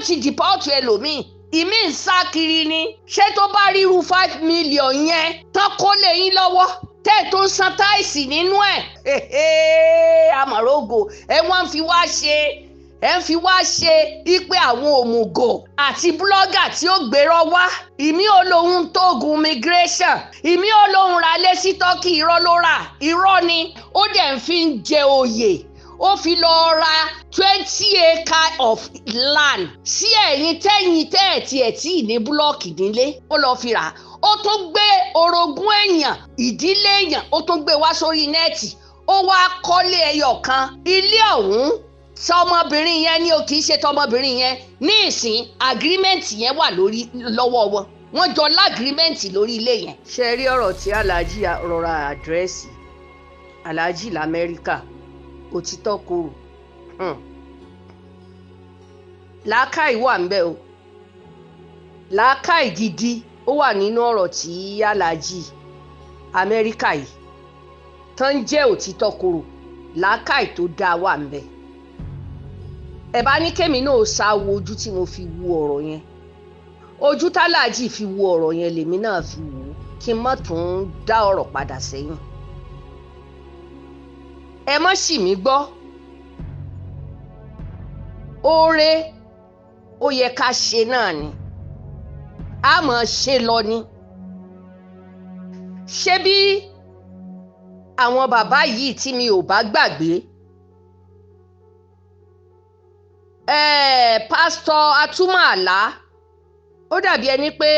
wọ́n ti deport ẹlòmíì ìmí ń sá kiri ni ṣé tó bá ríru 5 million yẹn tán kó lè yín lọ́wọ́ tẹ́ tó ń san táìsì nínú ẹ̀ àmọ̀rógò wọ́n fi wá ṣe ipe àwọn òmùgọ̀ àti blọ́gà tí ó gbérọ́ wá ìmí olóhun tógun migration ìmí olóhun ra lé sí tọ́kì irọ́ ló rà irọ́ ni ó dẹ̀ ń fi ń jẹ oyè ó fi lọ ra 20 acre of land sí ẹ̀yìn tẹ́ẹ̀tì ní búlọ́ọ̀kì nílé ó lọ fi rà ó tún gbé orogún èèyàn ìdílé èèyàn ó tún gbé wá sórí nẹ́ẹ̀tì ó wá kọ́lé ẹyọ kan ilé ọ̀hún tọmọbìnrin yẹn ni ó kì í ṣe tọmọbìnrin yẹn ní ìsìn agreement yẹn wà lọ́wọ́ wọn jọ lágrímẹ́ǹtì lórí ilé yẹn. ṣe rí ọ̀rọ̀ tí aláàjì rọra àdírẹ́sì aláàjì lamẹ́ríkà òtítọ́ korò làákàì wà ń bẹ o làákàì gidi ó wà nínú ọ̀rọ̀ tí aláàjì amẹ́ríkà yìí tán jẹ́ òtítọ́ korò làákàì tó dáa wà ń bẹ. ẹ bá ní kémi náà ṣá wo ojú tí mo fi wo ọ̀rọ̀ yẹn ojú táláàjì fi wo ọ̀rọ̀ yẹn lèmi náà fi wò ó kí n má tún dá ọ̀rọ̀ padà sẹ́yìn. ẹ má ṣì mí gbọ́ oore ó yẹ ká ṣe náà ni a máa ṣe lọ ni ṣé bí àwọn bàbá yìí tí mi ò bá gbàgbé pásítọ̀ atúmọ̀ àlá ó dàbí ẹni pé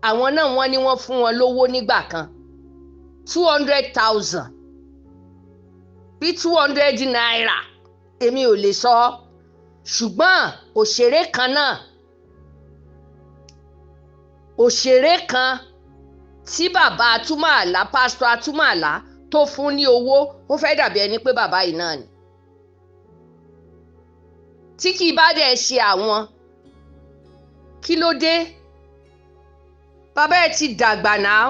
àwọn náà wọ́n ní wọ́n fún wọn lówó nígbà kan 200,000 bí 200 naira èmi ò lè sọ ṣùgbọ́n òṣèré kan tí bàbá atúmọ̀ àlá pásítọ̀ atúmọ̀ àlá tó fún ní owó ó fẹ́ dàbí ẹni pé bàbá yìí náà ni tí kì í bá dẹ̀ ṣe àwọn kí ló dé bàbá ẹ ti dàgbà náà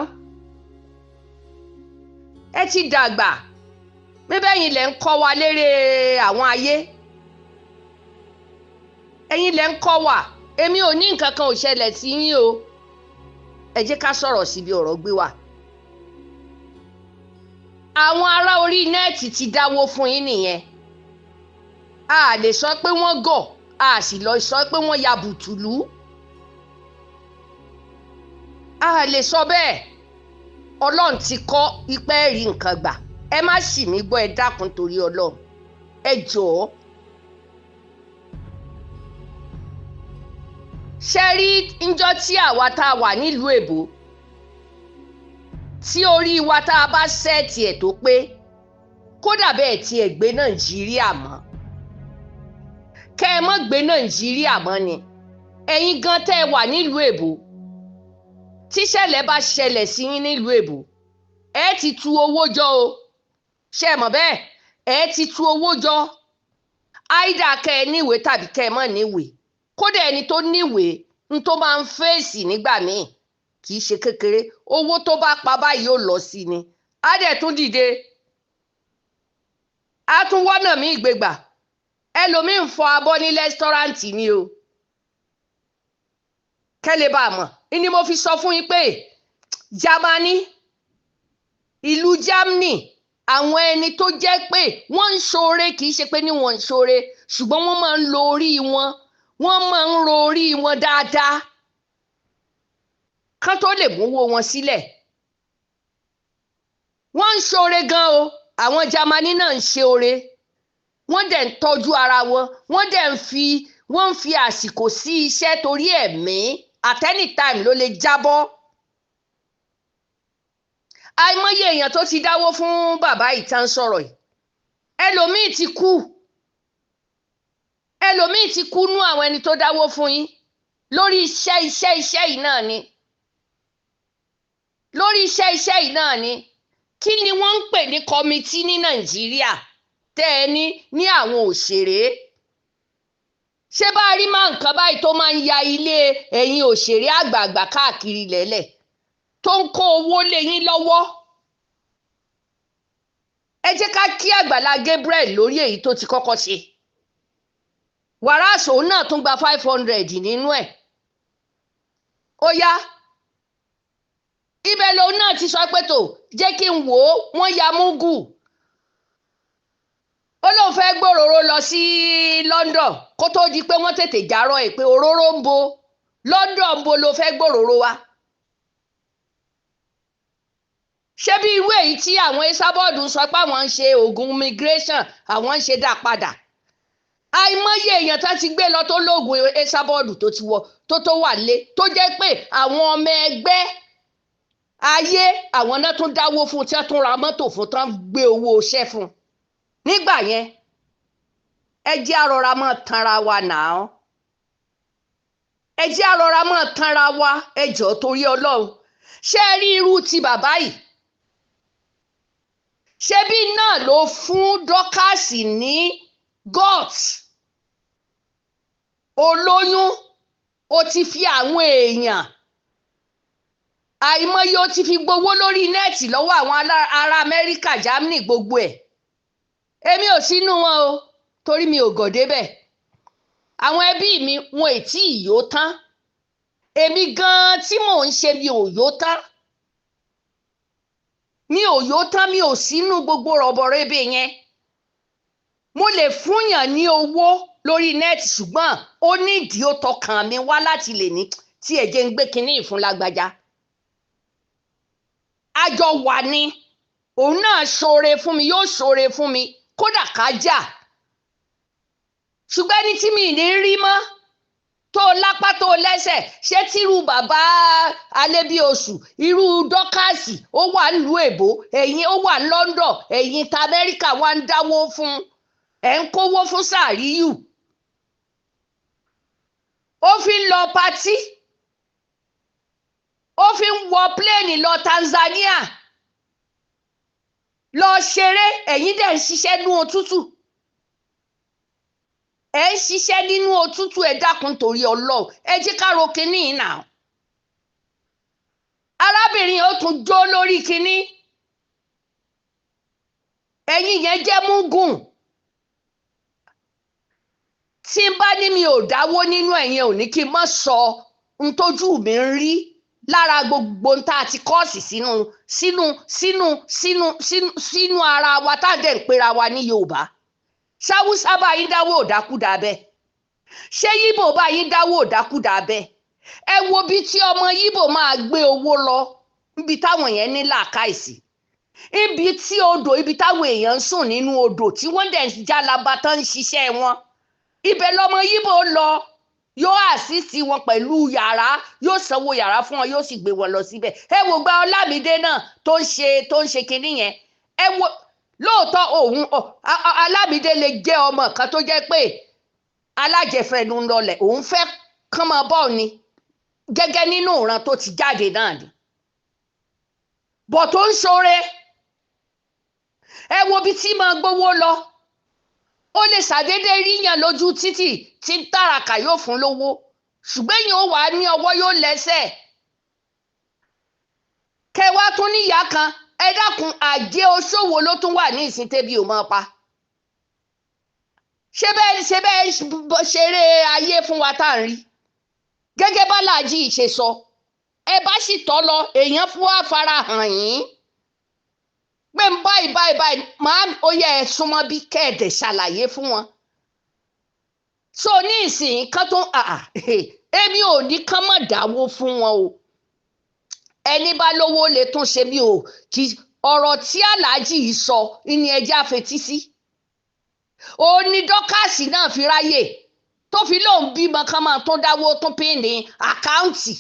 ẹ ti dàgbà bẹ́ẹ̀yìn lẹ̀ ń kọ́ wa lérè àwọn ayé ẹ̀yin lẹ̀ ń kọ́ wa èmi ò ní nǹkan kan ò ṣẹlẹ̀ sí yín o ẹ jẹ́ ká sọ̀rọ̀ síbi ọ̀rọ̀ gbé wa àwọn ará orí nẹ́ẹ̀tì ti dáwó fún yín nìyẹn a lè sọ pé wọ́n gọ̀ a sì lọ sọ pé wọ́n ya bùtùlù a lè sọ bẹ́ẹ̀ ọlọ́run ti kọ́ ipẹ́ rí nǹkan gbà ẹ má ṣì mí gbọ́ ẹ dákun torí ọlọ́run ẹ jọ̀ọ́ ṣe rí njọ́ tí àwa tá a wà nílùú èbó tí orí wa tá a bá sẹ́ẹ̀tì ẹ̀ tó pé kódà bẹ́ẹ̀ tí ẹ gbé nàìjíríà mọ́ kẹ́ ẹ mọ́ gbé nàìjíríà mọ́ ni ẹ̀yin gan tẹ́ ẹ wà nílùú èbó tíṣẹ̀lẹ̀ bá ṣẹlẹ̀ sí yín nílùú èbó ẹ ti tu owó jọ o ṣe mọ̀ bẹ́ẹ̀ ẹ ti tu owó jọ áìdá kẹ́ ẹ níwèé tàbí kẹ́ ẹ mọ̀ níwèé kódà ẹni tó níwèé ń tó máa ń fèsì nígbà míì kì í ṣe kékeré owó tó bá pa báyìí ó lọ sí ni á dẹ̀ tún dìde á tún wọ́nà mí ìgbégbà ẹlòmíì ń fọ abọ́ ní rẹ́sítọ́ráǹtì ni o kẹ́lẹ́ bá a mọ̀ ni mo fi sọ fún yín pé ìlú Germany àwọn ẹni tó jẹ́ pé wọ́n ń ṣoore kì í ṣe pé ní wọ́n ń ṣoore ṣùgbọ́n wọ́n máa ń lo orí wọn wọ́n máa ń ro orí wọn dáadáa kán tó lè mówó wọn sílẹ̀ wọ́n ń ṣoore gan o àwọn Germany náà ń ṣe oore wọ́n dẹ̀ ń tọ́jú ara wọn wọ́n dẹ̀ ń fi àsìkò sí iṣẹ́ torí ẹ̀mí at any time ló lè jábọ́ àìmọye èèyàn tó ti dáwó fún bàbá ìtàn sọ̀rọ̀ yìí ẹlòmíì ti kú nú àwọn ẹni tó dáwó fún yín lórí iṣẹ́ yìí náà ni lórí iṣẹ́ yìí náà ni kí ni wọ́n ń pè ní kọ́mítì ní Nàìjíríà tẹ́ ẹ ní àwọn òṣèré ṣé bá rí máa nǹkan báyìí tó máa ń ya ilé ẹ̀yin òṣèré àgbààgbà káàkiri lẹ́lẹ̀ tó ń kó owó lé yín lọ́wọ́ ẹ jẹ́ ká kí Àgbàlá Gabriel lórí èyí tó ti kọ́kọ́ ṣe wàràsò náà tún gba 500 nínú ẹ̀ ó yá ibẹ̀ lòun náà ti sọ pé tó jẹ́ kí n wò ó wọ́n ya múgù ó lóun fẹ́ gbòòrò lọ sí London kó tó di pé wọ́n tètè járọ̀ ẹ̀ pé òróró ń bo London ń bo ló fẹ́ gbòòrò wa ṣé bí irú èyí tí àwọn esabod sọ pé àwọn ń ṣe oògùn immigration àwọn ń ṣe dá padà àìmọye èèyàn tá ti gbé lọ tó lóògùn esabod tó wà lé tó jẹ́ pé àwọn ọmọ ẹgbẹ́ ayé àwọn náà tún dáwó fún tí wọ́n tún ra mọ́tò fún tán gbé owó iṣẹ́ fún nígbà yẹn ẹ jẹ́ àrọ̀ra mọ́ tanra wa náà ẹ jẹ́ àrọ̀ra mọ́ tanra wa ẹ jọ̀ọ́ torí Ọlọ́run ṣé ẹ rí irú ti bàbá yìí ṣebí náà ló fún dọ́kàsì ní gut olóyún ó ti fi àwọn èèyàn àìmọye ó ti fi gbowó lórí nẹ́ẹ̀tì lọ́wọ́ àwọn ará Amẹ́ríkà Germany gbogbo ẹ̀ èmi ò sínú wọn o torí mi ò gọ̀ débẹ̀ àwọn ẹbí mi wọn ò tí ì yó tán èmi gan-an tí mò ń ṣe mi ò yó tán mi ò sínú gbogbo rọ̀bọ̀rẹ́bẹ̀ yẹn mo lè fúnyàn ní owó lórí nẹ́ẹ̀tì ṣùgbọ́n ó nídìí ó tọkàn mi wá láti lè ní tí ẹ̀jẹ̀ ń gbé kinní ìfún lágbájá àjọ wà ní òun náà ṣoore fún mi yóò ṣoore fún mi kódà ká jà ṣùgbọ́n ẹni tí mi ní rí mọ́ tó lápá tó lẹ́sẹ̀ ṣé tírú bàbá Alebiosu irú dọ́kàsì ó wà nílùú èbó ẹ̀yin ó wà ní London ẹ̀yin ta Amẹ́ríkà wá ń dáwó fún ẹ̀ ń kówó fún sàríyù ó fi ń lọ patí ó fi ń wọ pléènì lọ Tanzania lọ ṣeré ẹ̀yin dẹ̀ ń ṣiṣẹ́ nínú òtútù ẹ̀ ń ṣiṣẹ́ nínú òtútù ẹ̀ dákun torí Ọlọ́run ẹ jẹ́ ká ro kinní ìnà arábìnrin ó tún jó lórí kinní ẹ̀yin yẹn jẹ́ múgùn tí n bá ní mi ò dáwó nínú ẹ̀yin ò ní kí n má sọ n tójú mi ń rí lára gbogbo n tá a ti kọ́ọ̀sì sínú ara wa tá a dẹ̀ ń pera wa ní Yorùbá ṣáwúsá bá yín dáwó òdákúdà bẹ́ẹ̀ ṣé yíbò bá yín dáwó òdákúdà bẹ́ẹ̀ ẹ wo bí tí ọmọ yíbò máa gbé owó lọ níbi táwọn yẹn ní làákàìsí ibi tí odò ibi táwọn èèyàn ń sùn nínú odò tí wọ́n dẹ̀ ń jálaba tán ń ṣiṣẹ́ wọn ibẹ̀ lọmọ yíbò lọ yóò àṣìṣì wọn pẹ̀lú yàrá yóò sanwó yàrá fún wọn yóò sì gbé wọn lọ síbẹ̀ ẹ wo gba Ọlámídé náà tó ń ṣe kinní yẹn ẹ wo lóòótọ́ òun Alámídé lè jẹ́ ọmọ kan tó jẹ́ pé alájẹfẹnu lọlẹ̀ òun fẹ́ kán máa bọ̀ ni gẹ́gẹ́ nínú ìran tó ti jáde náà ni bọ̀ tó ń ṣoore ẹ wo bí tí máa gbówó lọ ó lè ṣàdédé ríyàn lójú títì tí ń tàràkà yóò fún lówó ṣùgbọ́n èèyàn ó wà ní ọwọ́ yóò lẹ́sẹ̀ kẹwàá tún níyà kan ẹ dákun àjẹ oṣòwò ló tún wà ní ìsìn tẹ́bí ò mọ́ pa ṣé bẹ́ẹ̀ ṣeré ayé fún wa tá à ń rí gẹ́gẹ́ bá Láàjì ṣe sọ ẹ bá sì tọ́ lọ èèyàn fún wa fara hàn yín pé ń báyìí máa ó yẹ ẹ súnmọ́ bí kẹ́ẹ̀dẹ̀ ṣàlàyé fún wọn so ní ìsìn kan tó èmi ò ní kán mọ̀ dáwó fún wọn o ẹni bá lówó lè tún ṣe mí o kí ọ̀rọ̀ tí Aláàjì yìí sọ ní ẹjẹ́ àfetí sí òun ni dọ́kàsì náà fi ráyè tó fi lóun bímọ kan máa tún dáwó tún pín ní àkáǹtì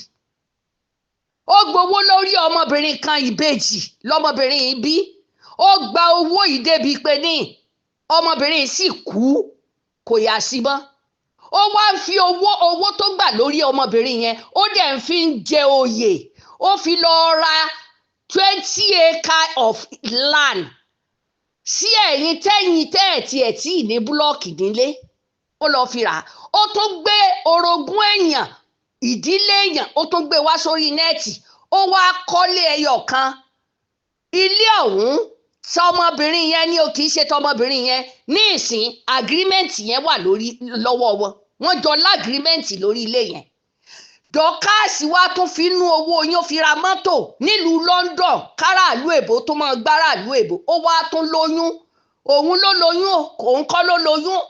ó gbowó lórí ọmọbìnrin kan ìbejì lọmọbìnrin yìí bí ó gba owó yìí débi pé ní ọmọbìnrin sì kú kò yá sí mọ́ ó wá ń fi owó tó gbà lórí ọmọbìnrin yẹn ó dẹ̀ ń fi ń jẹ oyè ó fi lọ ra 20 acres of land sí ẹ̀yìn tẹ́ẹ̀tì ẹ̀ tí ní búlọ́ọ̀kì nílé ó lọ fi rà ó tún gbé orogún èèyàn ìdílé èèyàn ó tún gbé wá sórí nẹ́ẹ̀tì ó wá kọ́lé ẹyọ kan ilé ọ̀hún tọmọbìnrin yẹn ni o kì í ṣe tọmọbìnrin yẹn ní ìsìn agreement yẹn wà lọ́wọ́ wọn wọ́n jọ lágrímẹ́ǹtì lórí ilé yẹn dọ́kàsì wa tún fi nú owó yín ó fi ra mọ́tò nílùú London káràlú èbó tó máa gbáràlú èbó ó wá tún lóyún òun ló lóyún òun kọ́ ló lóyún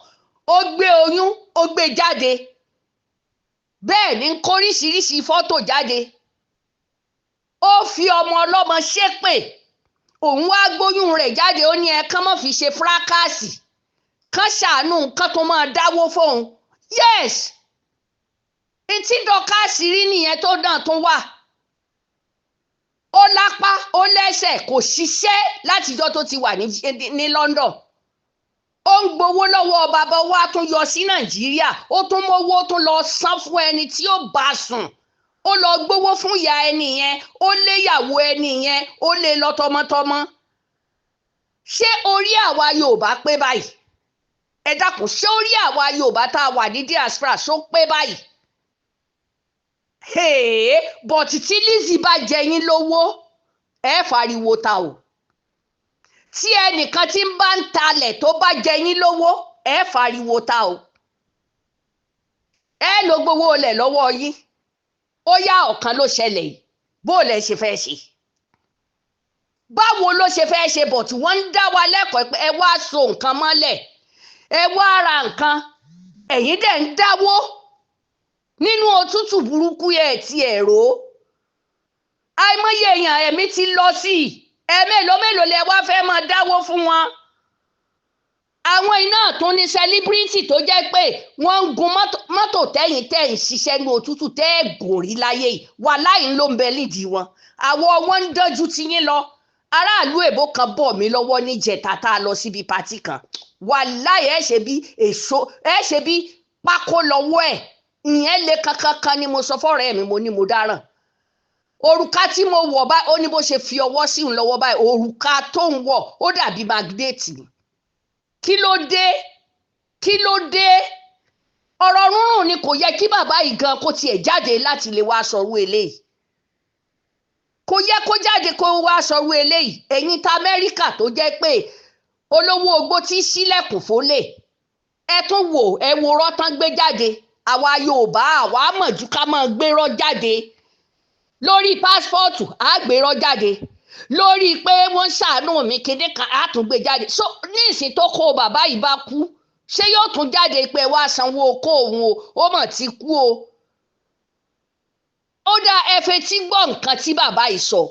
ó gbé oyún ó gbé jáde bẹ́ẹ̀ ni kóríṣiríṣi fọ́tò jáde ó fi ọmọ ọlọ́mọ ṣépè òun wá gbóyún rẹ̀ jáde ó ní ẹ kán má fi ṣe fúrákàsì kán ṣàánú nǹkan tó máa dáwó fóun yes etí dọ́kàsì rí nìyẹn tó dàn tún wà ó lápá ó lẹ́sẹ̀ kò ṣiṣẹ́ látijọ́ tó ti wà ní London ó ń gbowó lọ́wọ́ bàbá wa tún yọ sí Nàìjíríà ó tún mówó tún lọ san fún ẹni tí ó bá sùn ó lọ gbowó fún ìyá ẹni yẹn ó léyàwó ẹni yẹn ó lé lọ tọmọtọmọ ṣé orí àwa Yorùbá pé báyìí ẹ dákun ṣé orí àwa Yorùbá tá a wà ní diaspora ṣó pé báyìí but tí Lizzy bá jẹ yín lówó ẹ fariwo ta o tí ẹnìkan tí ń bá ń talẹ̀ tó bá jẹ yín lówó ẹ fariwo ta o ẹ ló gbowó olè lọ́wọ́ yín ó yá ọ̀kan ló ṣẹlẹ̀ yìí bó lẹ ṣe fẹ́ ṣe báwo ló ṣe fẹ́ ṣe but wọ́n ń dá wa lẹ́kọ̀ọ́ pé ẹ wá so nǹkan mọ́lẹ̀ ẹ wá ra nǹkan ẹ̀yin dẹ̀ ń dáwó nínú òtútù burúkú yẹn ti ẹ̀rọ àìmọye èèyàn ẹ̀mí ti lọ sí mélòó lẹ wá fẹ́ máa dáwó fún wọn àwọn iná tó ní sẹlíbírìtì tó jẹ́ pé wọ́n ń gun mọ́tò tẹ́yìn ṣiṣẹ́ ní òtútù tẹ́ ẹ̀ gòrí láyé yìí wà láì ló ń bẹ lídìí wọn àwọn wọn ń dánjú ti yín lọ aráàlú èbó kan bọ̀ mí lọ́wọ́ níjẹta tá a lọ síbi pátì kan wà láì ẹ̀ ṣe bí èso ẹ̀ ṣe bí pákó lọ́wọ́ ẹ̀ ìyẹn lè kankan ni mo sọ fọ́rọ̀ ẹ̀ mi mo ní mo dáràn òrùka tí mo wọ̀ báyìí ó ní bó ṣe fi ọwọ́ sí òun lọ́wọ́ báyìí òrùka tó ń wọ̀ ó dàbí magnéètì kí ló dé ọ̀rọ̀ rúnrún ni kò yẹ kí bàbá yìí gan kó tiẹ̀ jáde láti lè wá sọ̀rọ̀ eléyìí kò yẹ kó jáde kó wá sọ̀rọ̀ eléyìí ẹ̀yin ta Amẹ́ríkà tó jẹ́ pé olówó ogbó tí sílẹ̀kùn fólè ẹ tún wò ẹ wo rọ́tán gbé jáde àwa Yorùbá àwa mọ̀jú ká máa gbérọ́ jáde lórí pásítọ̀tù á gbérọ́ jáde lórí pé wọ́n ṣàánú mi kéde kan á tún gbé jáde so ní ìsìn tó kó bàbá yìí bá kú ṣé yóò tún jáde pé wá sanwó kó òun o ó mọ̀ ti kú o ó dá ẹfẹ tí gbọ́ nǹkan tí bàbá yìí sọ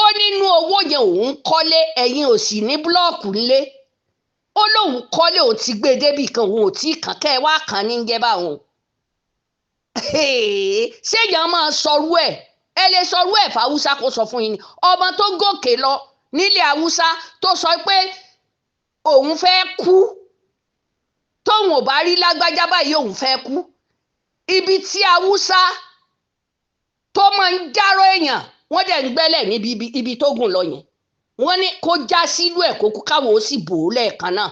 ó nínú owó yẹn òun kọ́lé ẹ̀yin ò sì ní búlọ́ọ̀kù ńlé ó lóun kọ́lé òun ti gbé débì kan òun ò tí kàn kẹ́ ẹ wá kàn ní jẹ́ báwọn ṣéyàn máa sọrú ẹ̀ ẹ lè sọrú ẹ̀ fáwúsá kó sọ fún yín ni ọmọ tó gòkè lọ nílẹ̀ haúsá tó sọ pé òun fẹ́ kú tóun ò bá rí lágbájá báyìí òun fẹ́ kú ibi tí haúsá tó máa ń járó èèyàn wọ́n dẹ̀ ń gbẹ́lẹ̀ níbi ibi tó gùn lọ yẹn wọ́n ní kó já sílùú ẹ̀ kó kú káwọn ó sì bò ó lẹ́ẹ̀kan náà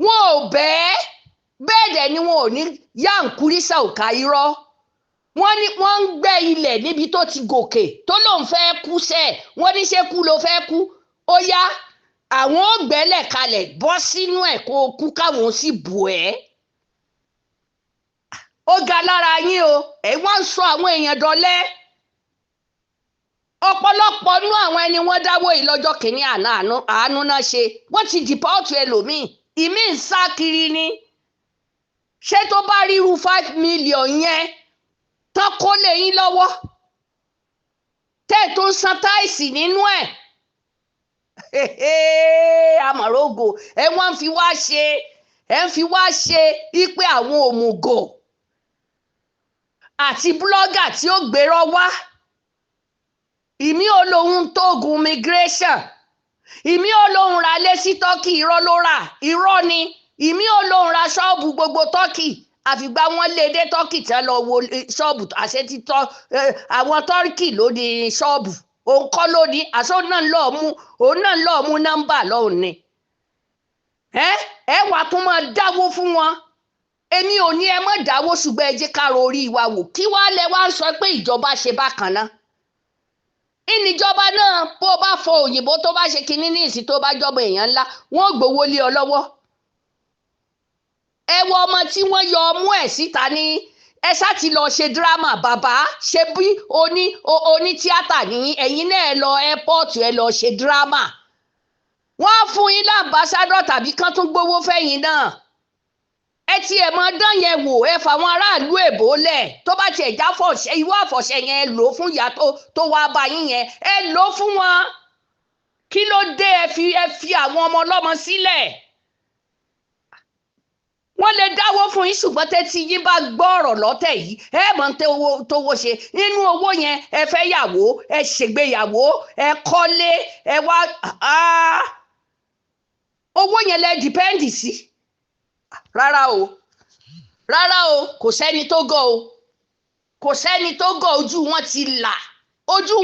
wọn ò bẹ́ẹ̀ dẹ̀ ni wọn ò ní yáǹkúrísà òkà irọ́ wọ́n ní wọ́n ń gbẹ́ ilẹ̀ níbi tó ti gòkè tó lóun fẹ́ kú sẹ́ẹ̀ wọ́n ní ṣé kú ló fẹ́ kú ó yá àwọn ó gbẹ́lẹ̀ kalẹ̀ bọ́ sínú ẹ̀ kó kú káwọn ó sì bò ẹ́ ó ga lára yín o ẹ̀ wọ́n ń sọ àwọn èèyàn dọ̀lẹ ọ̀pọ̀lọpọ̀ nú àwọn ẹni wọ́n dáwó yìí lọ́jọ́ kìíní àánú náà ṣe wọ́n ti dìpọ́ọ̀tù ẹlòmíì ìmí ń sá kiri ni ṣé tó bá ríru 5 million yẹn tán kó lè yín lọ́wọ́ tẹ́ tó ń san táìsì nínú ẹ̀ àmọ̀rógò ẹ wọ́n ń fi wá ṣe wípé àwọn òmùgọ̀ àti búlọ́gà tí ó gbérọ́ wá ìmí olóhun tó gun migration ìmí olóhun ra lé sí Turkey irọ́ ló rà irọ́ ni ìmí olóhun ra ṣọ́ọ̀bù gbogbo Turkey àfìgbà wọn lé dé Turkey tẹ́ lọ wo ṣọ́ọ̀bù àṣẹ títọ́ àwọn Turkey ló ní ṣọ́ọ̀bù òun kọ́ ló ní àṣọ náà lọ́ọ́ mú nọ́mbà lọ́hùn ni ẹ wà tún máa dáwó fún wọn èmi ò ní ẹ má dáwó ṣùgbọ́n ẹ jẹ́ ká ro orí wa wò kí wàá lẹ wá ń sọ pé ìjọba ṣe bákan náà ìníjọba náà bó bá fọ òyìnbó tó bá ṣe kinní ní ìsìn tó bá jọba èèyàn ńlá wọ́n gbowó lé ọ lọ́wọ́. ẹ wo ọmọ tí wọ́n yọ ọmú ẹ̀ síta ní ẹ ṣá ti lọ ṣe dírámà bàbá ṣe bí oní tíátà ní ẹ̀yin náà ẹ lọ ẹ́pọ́ọ̀tù ẹ lọ ṣe dírámà wọ́n á fún yín láǹbásádọ̀ tàbí kán tún gbowó fẹ́yìn náà. ẹ ti ẹ̀ mọ dán yẹn wò ẹ fàwọn aráàlú èbó lẹ̀ tó bá tiẹ̀ já fọ̀ṣẹ́ ìwọ àfọ̀ṣẹ́ yẹn ẹ lò ó fún ìyá tó wá bá yín yẹn ẹ lò ó fún wọn. kí ló dé ẹ fi àwọn ọmọ ọlọ́mọ sílẹ̀. wọ́n lè dáwó fún yín ṣùgbọ́n tẹ́tí yín bá gbọ́ ọ̀rọ̀ lọ́tẹ̀ yìí ẹ mọ̀ tówó ṣe nínú owó yẹn ẹ fẹ́ yàwó ẹ ṣègbéyàwó ẹ kọ́lé ẹ wá owó yẹn lẹ dìpẹ́ǹdì sí. rárá o kò sẹ́ni tó gọ̀ o kò sẹ́ni tó gọ̀ ojú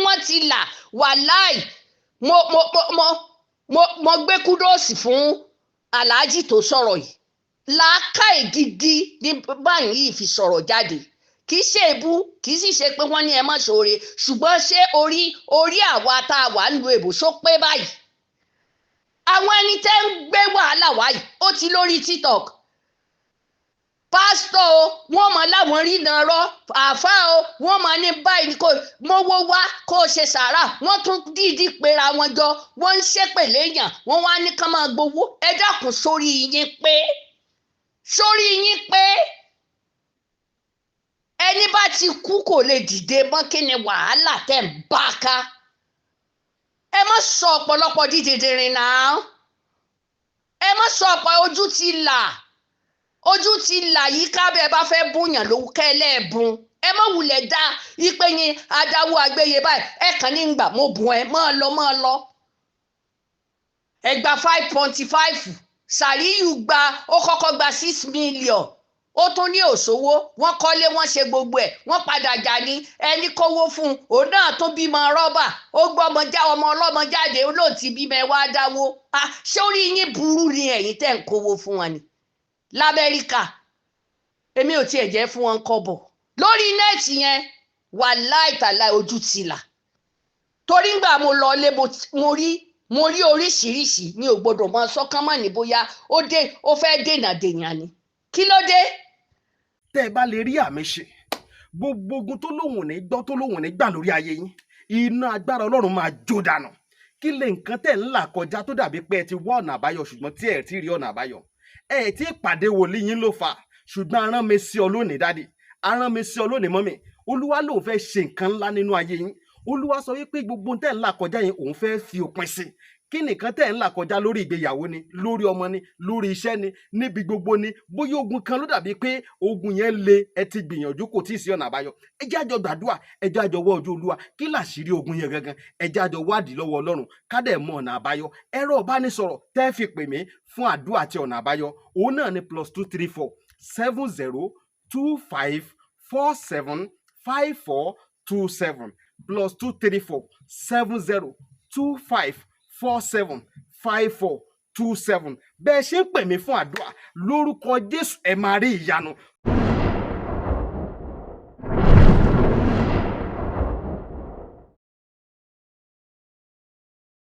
wọn ti là wàláì mo gbé kúdóòsì fún aláàjì tó sọ̀rọ̀ yìí làákàyè gidi ní báyìí fi sọ̀rọ̀ jáde kì í ṣe èbú kì í sì ṣe pé wọ́n ní ẹ má ṣoore ṣùgbọ́n ṣé orí àwa tá a wà ń lo èbò só pé báyìí. àwọn ẹni tẹ́ ń gbé wàhálà wáyìí ó ti lórí TikTok pásítọ̀ o wọ́n mọ̀ láwọn rí náà rọ́ àáfàá o wọ́n mọ̀ ní báyìí kò mówó wá kó o ṣe sàárà wọ́n tún dídí pera wọn jọ wọ́n ń ṣépè léèyàn wọ́n wá ní ká máa gbowó ẹ dákun sórí yín pé ẹni bá ti kú kò lè dìde mọ́ kí ni wàhálà tẹ̀ ń bá ká. ẹ má sọ ọ̀pọ̀lọpọ̀ dídìrín náà ẹ má sọ ọ̀pọ̀ ojú ti là yìí kábẹ́ bá fẹ́ búyàn lówó kẹ́lẹ́ẹ̀bùn ẹ má wulẹ̀ dá ipe yín adáwó àgbéyé báyìí ẹ kàn ní gbà mo bùn ẹ máa lọ ẹ gba 5.5 Sàríyù ó kọ́kọ́ gba 6 million ó tún ní òṣòwò wọ́n kọ́lé wọ́n ṣe gbogbo ẹ̀ wọ́n padà jà ní ẹni kówó fún un òun náà tún bímọ rọ́bà ó gbọ́ ọmọ ọlọ́mọ jáde olóòtí bímọ ẹ wá dáwó ṣé orí yín burú ni ẹ̀yin tẹ́ ń kówó fún wọn ni l'Amẹ́ríkà èmi ò tiẹ̀ jẹ́ fún wọn kọ́bọ̀ lórí nẹ́ẹ̀tì yẹn wàláì tàláì ojú ti là torí ngbà mo lọ lé mo rí oríṣiríṣi ní ò gbọdọ̀ máa sọ́kàn mọ́ ní bóyá ó fẹ́ dènà dèèyàn ni kí ló dé. tẹ́ ẹ bá lè rí àmì ṣe gbogbo ogun tó lóhùn ní gbọ́ tó lóhùn ní gbà lórí ayé yín iná agbára ọlọ́run máa jó dànù. kí lè nǹkan tẹ̀ ń là kọjá tó dàbí pé ẹ ti wá ọ̀nà àbáyọ ṣùgbọ́n tí ẹ ti rí ọ̀nà àbáyọ ẹ ti pàdé wòlíì yín ló fà ṣùgbọ́n arán mi sí ọ lónìí dádì arán mi sí ọ lónìí mọ́mì olúwa lòun fẹ́ ṣe nǹkan ńlá nínú ayé yín olúwa sọ wípé gbogbo tẹ̀ ń là kọjá yín òun fẹ́ fi òpin sí kí nìkan tẹ̀ ń là kọjá lórí ìgbéyàwó ni lórí ọmọ ni lórí iṣẹ́ ni níbi gbogbo ni bóyá ogun kan ló dàbí pé ogun yẹn le ẹ ti gbìyànjú kò tí ì sí ọ̀nà àbáyọ ẹ jẹ́ àjọ gbàdúrà ẹ jẹ́ àjọ wá ojú olúwa kí làṣírí ogun yẹn gangan ẹ jẹ́ àjọ wádìí lọ́wọ́ ọlọ́run ká dẹ̀ mọ ọ̀nà àbáyọ ẹ̀rọ ìbánisọ̀rọ̀ tẹ́ fi pè mí fún àdúrà àti ọ̀nà àbáyọ òun náà ni +234 7025 475427 +234 7025 475427 bẹ́ẹ̀ ṣe ń pè mí fún àdúrà lórúkọ Jésù ẹ máa rí ìyanu.